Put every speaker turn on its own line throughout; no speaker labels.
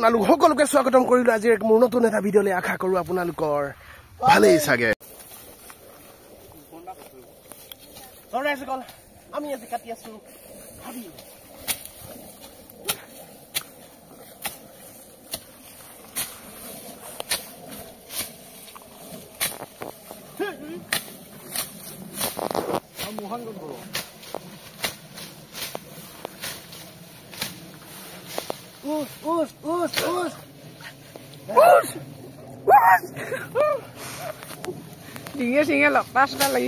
আপোনালোক সকলোকে স্বাগতম কৰিলো আজি এক মোৰ নতুন এটা ভিডিঅ'লৈ আশা কৰো আপোনালোকৰ ভালেই চাগে আমি আজি কাটি আছো ভাবি মোহন গড বড়
Dinge singe lepas kali.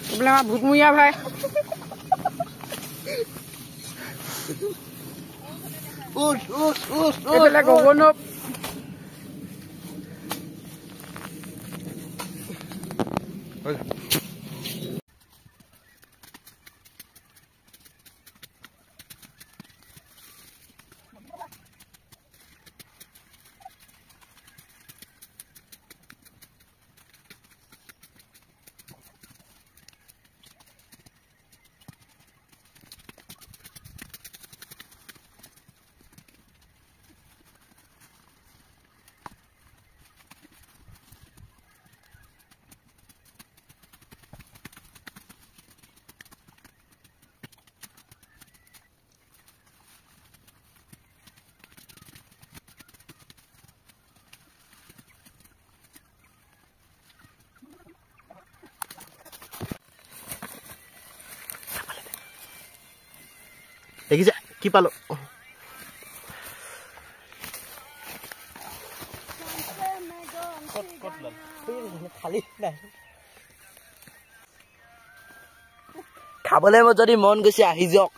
Sebelah mah bukmuya bhai. Sebelah gogonop.
দেখিছে কি পালো
খাবলে মই যদি মন গৈছে আহি যাওক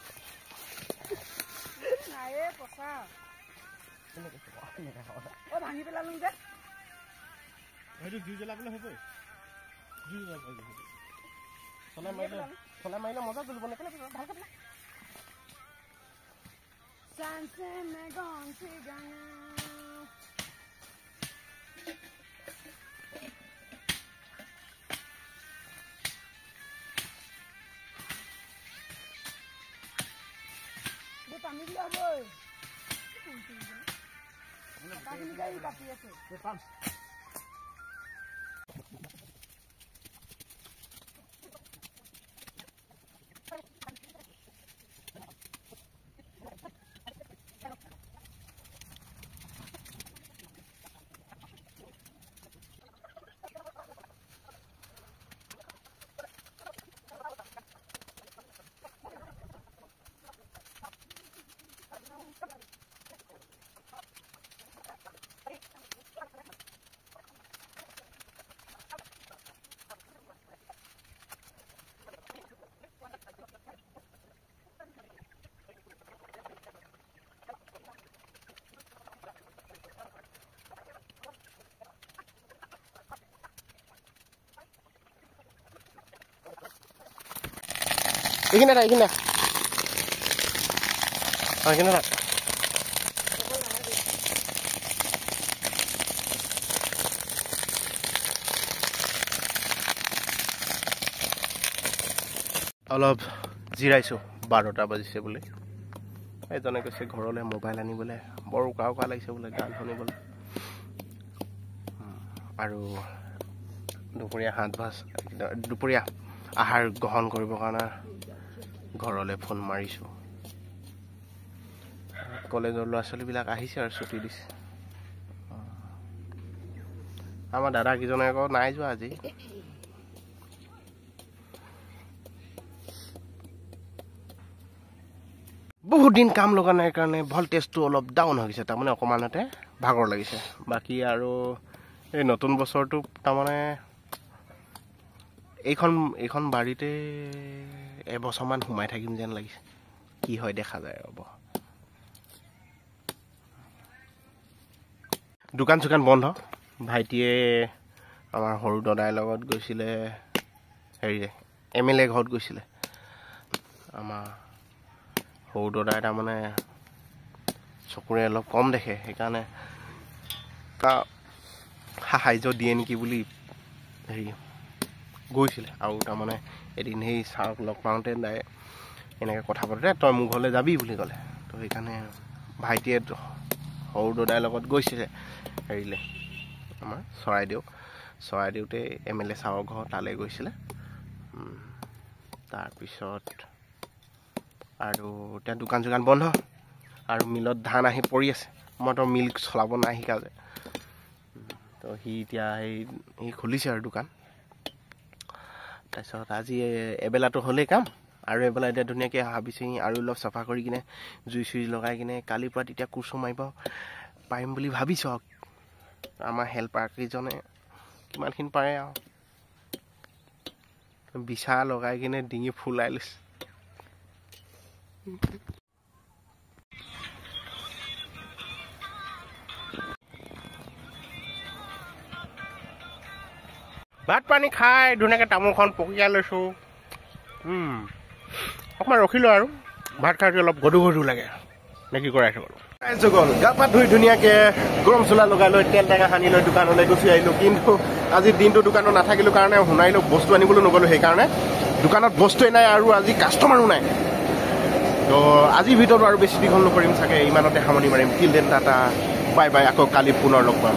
Sanse me consigana. Bu tamil ya boy. Tapi ni gaya tapi aso. Depan.
এইখানে এইখানে এইখানে অলপ জিৰাইছো 12টা বাজিছে বোলে এজনে কৈছে ঘৰলৈ মোবাইল আনিবলৈ বৰ উকা লাগিছে বোলে গান শুনিবলৈ আৰু দুপৰীয়া আহাৰ গ্ৰহণ কৰিবৰ কাৰণে ঘৰলৈ ফোন মাৰিছো কলেজৰ ল'ৰা ছোৱালীবিলাক আহিছে আৰু ছুটি দিছে আমাৰ দাদা কিজনে আকৌ নাই যোৱা আজি বহুত দিন কাম লগা নাই কাৰণে ভল্টেজটো অলপ ডাউন হৈ গৈছে তাৰমানে অকমানতে ভাগৰ লাগিছে বাকি আৰু এই নতুন বছৰটো তাৰমানে এইখন বাড়িতে এবছৰমান সোমাই থাকিম যেন লাগিছে কি হয় দেখা যায় ৰব দোকান চুকান বন্ধ ভাইটিয়ে আমাৰ সৰু দাদাৰ লগত গৈছিলে হেৰি এমএলএ ঘৰত গৈছিলে আমাৰ সৰু দাদাই তাৰমানে চকুৰে অলপ কম দেখে সেইকাৰণে সাহায্য দিয়ে নেকি বুলি হেৰি গৈছিলে আৰু তাৰমানে এদিন সেই ছাৰক লগ পাওঁতে দাই এনেকৈ কথা পাতোতে তই মোৰ ঘৰলৈ যাবি বুলি ক'লে। তো সেইকাৰণে ভাইটিয়ে সৰু দাদাৰ লগত গৈছিলে হেৰিলে আমাৰ চৰাইদেউতে MLA ছাৰৰ ঘৰ তালৈ গৈছিলে। তাৰপিছত আৰু এতিয়া দোকান চোকান বন্ধ আৰু মিলত ধান আহি পৰি আছে। মইতো মিল চলাব নাই শিকা যে, তো সি এতিয়া সি খুলিছে আৰু দোকান। তাৰপিছত আজি এবেলাটো হ'লেই কাম, আৰু এবেলা এতিয়া ধুনীয়াকৈ ভাবিছোঁ আৰু অলপ চাফা কৰি কিনে জুই চুই লগাই কিনে কালিৰ পৰা তেতিয়া কোৰচো মাৰিব পাৰিম বুলি ভাবিছোঁ। আৰু আমাৰ হেল্পাৰ কেইজনে কিমানখিনি পাৰে আৰু বিছা লগাই কিনে ডিঙি ফুলাই লৈছে। ভাত পানী খাই ধুনীয়াকৈ তামোলখন পকিয়াই লৈছোঁ। অকণমান ৰখিলোঁ আৰু ভাত খাই অলপ গধু লাগে নে কি কৰাইছোঁ বাৰু। গ'ল গা পা ধুই ধুনীয়াকৈ গৰম চোলা লগাই লৈ তেল টেঙা সানি লৈ দোকানলৈ গুচি আহিলোঁ। কিন্তু আজি দিনটো দোকানত নাথাকিলোঁ কাৰণে শুনাইলোঁ বস্তু আনিবলৈ নগ'লোঁ। সেইকাৰণে দোকানত বস্তুৱেই নাই আৰু আজি কাষ্টমাৰো নাই। তো আজিৰ ভিতৰত আৰু বেছি দীঘল নকৰিম চাগে, ইমানতে সামৰণি মাৰিম। Till then Tata, bye bye. আকৌ কালি পুনৰ লগ পাম।